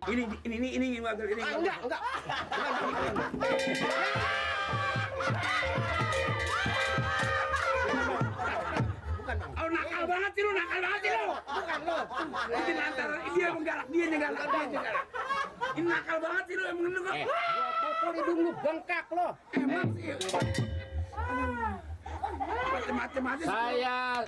Ini wakil ini. Enggak. Bukan, Bang. Oh, nakal banget sih lu. Bukan lo. Ini antara dia menggalak, dia nyegalak. Ini nakal banget sih lu emang lu. Gua pukul hidung lu bengkak lo. Emang sih. Macem-macem aja. Saya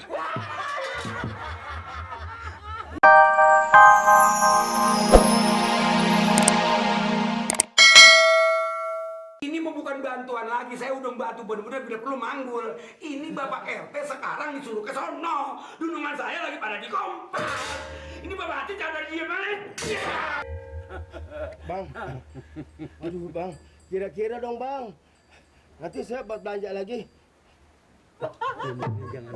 Ini mah bukan bantuan lagi, saya udah bantu bener-bener tidak perlu manggul. Ini Bapak RT sekarang disuruh ke sono. Dunungan saya lagi pada di kompas. Ini Bapak Hati jangan diem aja. Bang, aduh bang, kira-kira dong bang, nanti saya buat belanja lagi. jangan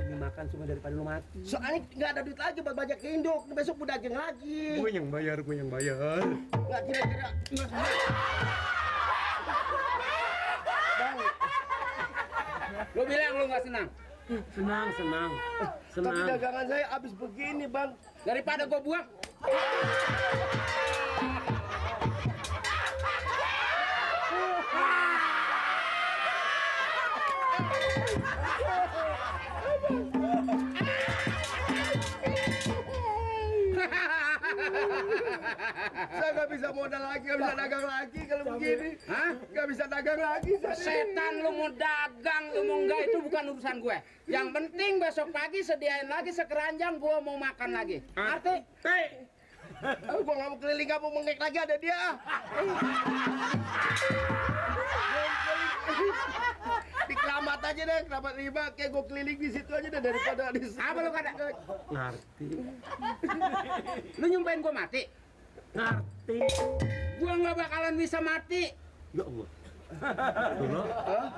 ini makan semua daripada lu mati. Soalnya nggak ada duit lagi buat belanja ke induk, besok mau dagang lagi. Gue yang bayar. Nggak kira-kira. Bang, Lu bilang lu nggak senang. Senang. tapi dagangan saya habis begini bang. Daripada gue buang. Saya nggak bisa modal lagi, nggak bisa dagang lagi kalau begini. Hah? Nggak bisa dagang lagi. Setan lu mau dagang, lu mau enggak itu bukan urusan gue. Yang penting besok pagi sediain lagi sekeranjang, gue mau makan lagi. Ngerti? Gua nggak mau keliling, nggak mau mengek lagi, ada dia. Di Keramat aja deh, Keramat 5, kayak gue keliling di situ aja deh daripada di sana. Apa lu kata? Ngerti. Lu nyumpahin gue mati? Ngerti. Gue nggak bakalan bisa mati. Ya Allah.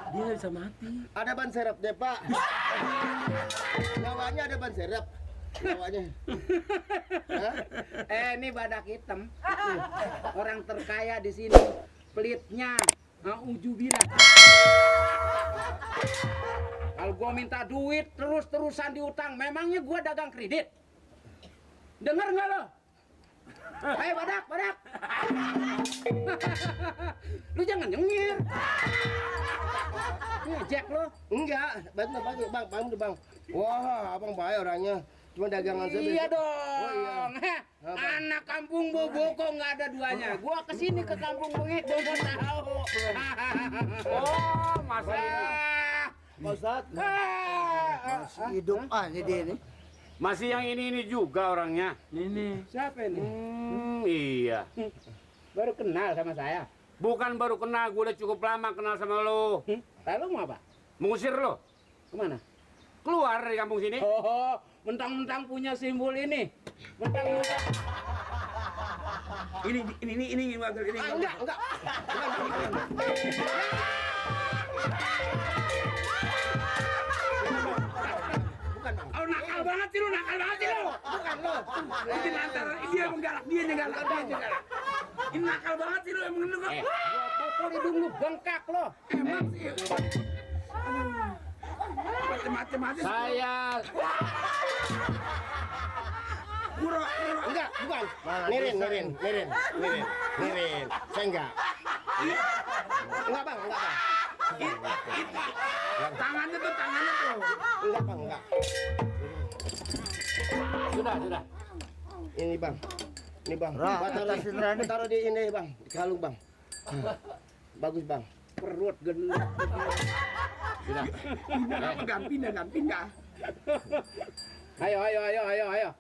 Dia bisa mati. Ada ban serep deh pak. Nyawanya ada ban serep. Nyawanya. Ini badak hitam. Orang terkaya di sini. Pelitnya. Ujubillah. Kalau gue minta duit terus-terusan diutang, memangnya gue dagang kredit? Dengar nggak lo? Hei badak. Lu jangan nyengir. Ngejek lo. Enggak, bang. Wah, abang baik orangnya. Cuma dagangan saya. Iya dong. Oh, iya. Anak kampung Bobo kok nggak ada duanya. Gua kesini ke kampung Bengek mau tahu. Oh, masa ini. Pak Ustad, Masih hidup aja dia ini. Masih yang ini juga orangnya. Ini. Siapa ini? Iya. Baru kenal sama saya. Bukan baru kenal, gue udah cukup lama kenal sama lo. Lalu mau apa? Mengusir lo. Kemana? Keluar dari kampung sini. Oh, mentang-mentang punya simbol ini. Mentang-mentang. Ini wakil ini. enggak. Bukan, Bang. Oh, nakal banget sih lu. Bukan lo. Ini antara dia menggalak, dia nyegalak. Ini nakal banget sih lu emang lu. Gua pukul hidung lu bengkak lo. Emang sih. Macem-macem aja. Saya Kuro. Enggak, bukan. Mirin. Saya enggak. Enggak, Bang. Tangannya tuh. Enggak, Bang, enggak. sudah. Ini, Bang. Rah, taruh Rani. Taruh di ini, Bang. Di kalung, Bang. Bagus, Bang. Perut gendut. Sudah. Apa gamping dah. Ayo.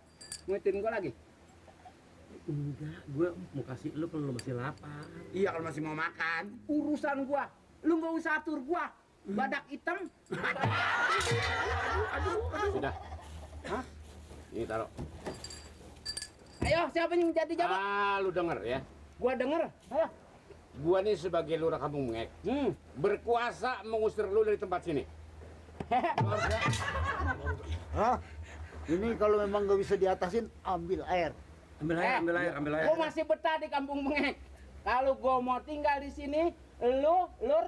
Nguitin gua lagi. Enggak, gue mau kasih lu kalau lu masih lapar. Iya, kalau masih mau makan. Urusan gua. Lu nggak usah atur gua. Badak hitam. Sudah. Hah? Ini taruh. Ayo, siapa yang jadi jawab? Lu denger ya. Gua denger. Ayo. Gua nih sebagai lurah kampung Bengek berkuasa mengusir lu dari tempat sini. Hah? Ini kalau memang nggak bisa diatasin, ambil air. Ambil air. Gua masih betah di kampung Bengek. Kalau gua mau tinggal di sini, lu, Lur,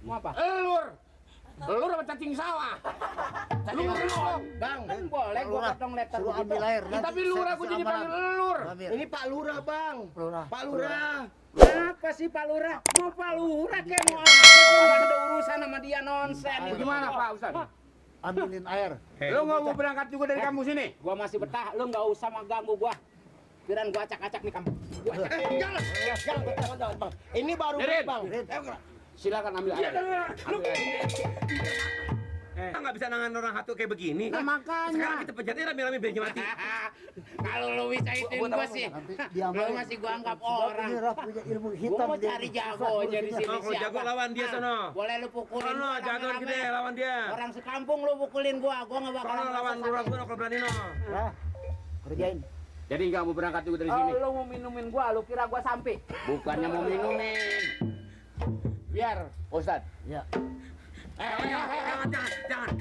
mau apa? Lur. Lu dapat cacing sawah. Lu Bang, Kan boleh gua potong letter Suruh begitu. ambil air. tapi lurah gua jadi panggil lur. ini Pak Lurah, Bang. Lurah. Pak Lurah. Apa sih Pak Lurah? Mau Pak Lurah kayak mau apa? Gua nggak ada urusan sama dia nonsen. Gimana Pak Ustaz? Ambilin air. Lu nggak mau berangkat juga dari kampus ini? Gua masih betah, lu nggak usah mengganggu gua. Kirain gua acak-acak nih kamu. Jangan, Bang. Ini baru Dirin. Bang. Silakan ambil air. Ambil air. Kita nggak bisa nangan orang satu kayak begini. Nah, makanya. Sekarang kita pejatnya rame-rame biar mati. Kalau lu bisa ituin gua sih, lu masih gua anggap orang. Ini Raf punya ilmu Gua hitam. mau cari jago aja di sini. Oh, kalau jago siapa? lawan dia Nah, sono. Boleh lu pukulin. Sono gua jagoan rame-rame. gede lawan dia. Orang sekampung lu pukulin gua nggak bakal. Sono lawan lurah gua kalau berani no. Raf, kerjain. Jadi nggak mau berangkat juga dari Oh, sini? lu mau minumin gua, lu kira gua sampai. Bukannya mau minumin. Biar Ustaz. Ya. Jangan.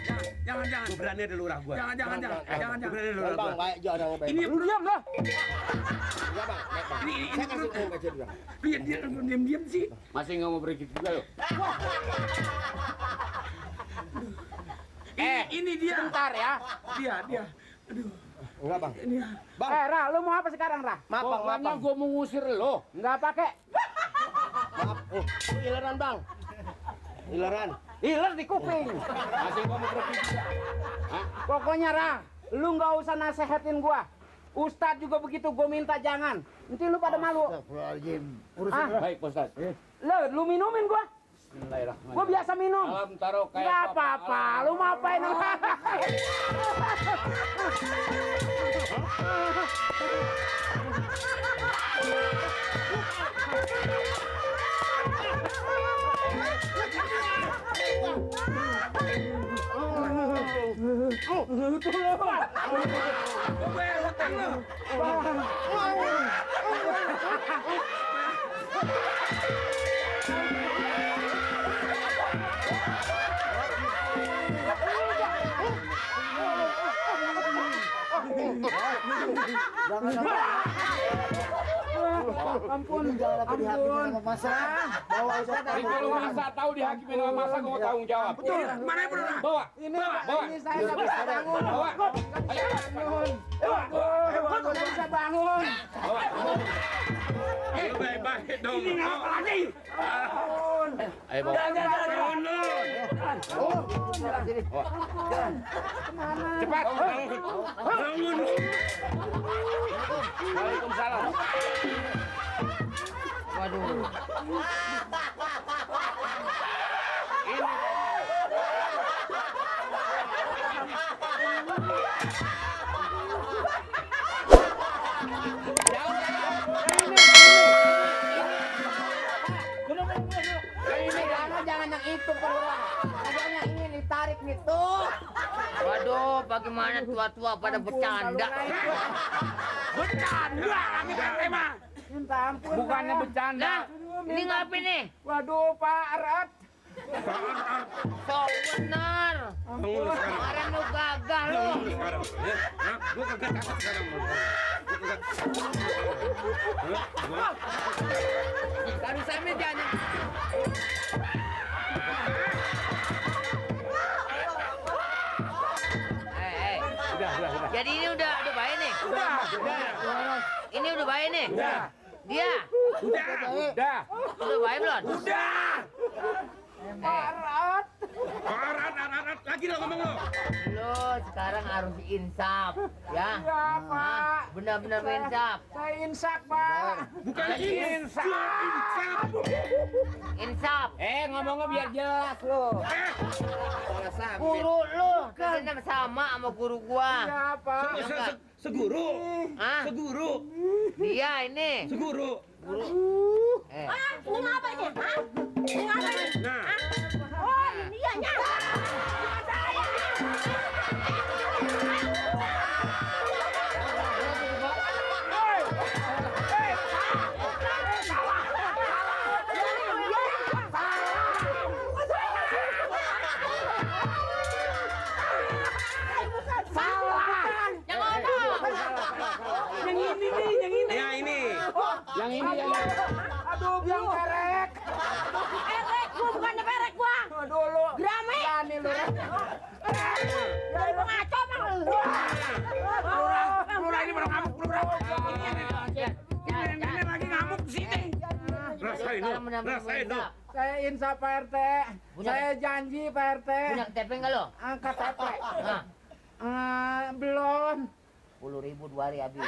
Gua berani ada lurah gua. Jangan. Gua berani ada lurah Bang, gua. baik jangan baik. Ini Lu diam dah. Enggak, Bang. Baik, Bang. ini Saya kasih uang ke dia, Bang. dia diam sih. Masih nggak mau berikut juga lo? Ini dia. Bentar ya. Dia. Aduh. Enggak, Bang. Ini ya. Bang. Ra, lu mau apa sekarang, Ra? Maaf, Bang. Maaf, Pokoknya Bang. gue mau ngusir lo. Nggak pakai. Maaf. Ileran, Bang. Ileran. Hiler di kuping. Masih nggak mau berikut juga? Hah? Pokoknya, Ra, lu nggak usah nasehatin gua. Ustadz juga begitu, gua minta jangan. Nanti lu pada malu. Astagfirullahaladzim. Ah. Urusin. Baik Ustaz. Lu minumin gua. Bismillahirrahmanirrahim. Gua biasa minum. Alam taruh kayak Nggak apa-apa, lu mau apain? Ampun, Jangan lagi dihakimin sama masa. Bawa aja Jadi kalau masa tahu dihakimin sama masa gue tanggung jawab. Betul. Mana yang benar? Bawa. Ini saya nggak bisa bangun. Bawa. Gua nggak bisa bangun. Baik-baik dong. Ini ngapa lagi? Ayo bawa. Bangun lu. Cepat. Bangun lu. Waalaikumsalam. Waduh. Jangan yang itu keluar. Adanya ini ditarik nih tuh. Waduh, bagaimana tua-tua pada bercanda? Bercanda lagi tema. Minta ampun. Bukannya saya. bercanda. Ini ngapain nih? Waduh, Pak Arat. So benar. Bangun lu sekarang. Kemarin lu gagal lu. Bangun lu sekarang. Ya, hah? Gua kagak takut sekarang. Tadi sampe jangan. Udah. Jadi ini udah baik nih. Ini udah baik nih. Dia Udah. udah baik belum? Udah. Arat. Arat lagi lo ngomong lo. Lu sekarang harus insaf, ya. Iya, Pak. Benar-benar insaf. Saya insak, Pak. Bukan insaf. Insaf. Ngomongnya biar jelas lo. Guru lu kan sama guru gua. Iya, Pak. Seguru. Hah? Seguru. Dia ini. Seguru. Ini ngapa ini? Hah? Ini ngapa ini? Nah. Oh, ini dianya. Yang ini. Aduh, yang perek. Perek gua bukannya perek gua. Aduh, lu. Grame. Berani lu berapa? Ini nenek lagi ngamuk di sini. Rasain lu, rasain lu. Saya insaf Pak RT. Punya- Saya janji Pak RT. Punya KTP nggak lo? Angkat KTP. Nah, Belum. 10.000 2 hari habis.